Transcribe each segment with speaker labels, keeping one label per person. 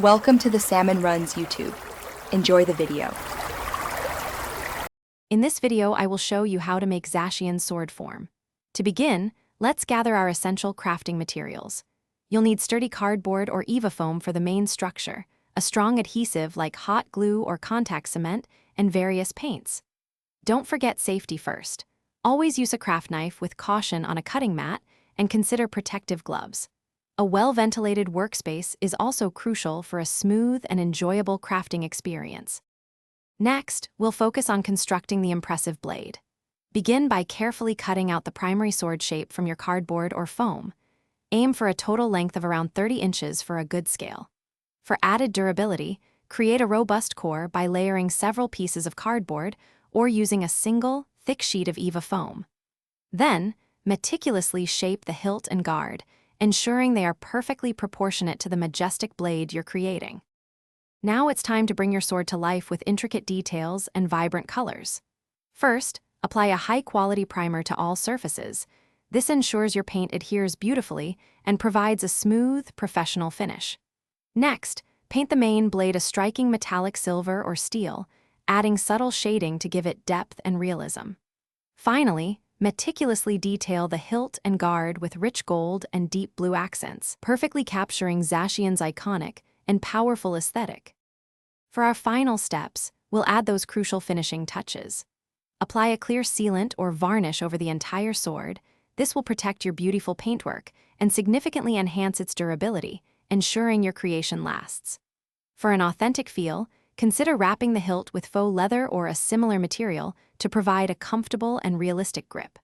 Speaker 1: Welcome to the Salmon Runs YouTube. Enjoy the video.
Speaker 2: In this video, I will show you how to make Zacian Sword Form. To begin, let's gather our essential crafting materials. You'll need sturdy cardboard or EVA foam for the main structure, a strong adhesive like hot glue or contact cement, and various paints. Don't forget safety first. Always use a craft knife with caution on a cutting mat and consider protective gloves. A well-ventilated workspace is also crucial for a smooth and enjoyable crafting experience. Next, we'll focus on constructing the impressive blade. Begin by carefully cutting out the primary sword shape from your cardboard or foam. Aim for a total length of around 30 inches for a good scale. For added durability, create a robust core by layering several pieces of cardboard or using a single, thick sheet of EVA foam. Then, meticulously shape the hilt and guard, ensuring they are perfectly proportionate to the majestic blade you're creating. Now it's time to bring your sword to life with intricate details and vibrant colors. First, apply a high-quality primer to all surfaces. This ensures your paint adheres beautifully and provides a smooth, professional finish. Next, paint the main blade a striking metallic silver or steel, adding subtle shading to give it depth and realism. Finally, meticulously detail the hilt and guard with rich gold and deep blue accents, perfectly capturing Zacian's iconic and powerful aesthetic. For our final steps, we'll add those crucial finishing touches. Apply a clear sealant or varnish over the entire sword. This will protect your beautiful paintwork and significantly enhance its durability, ensuring your creation lasts. For an authentic feel, consider wrapping the hilt with faux leather or a similar material to provide a comfortable and realistic grip.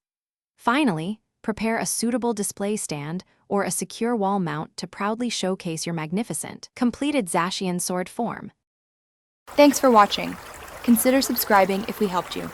Speaker 2: Finally, prepare a suitable display stand or a secure wall mount to proudly showcase your magnificent, completed Zacian sword form.
Speaker 1: Thanks for watching. Consider subscribing if we helped you.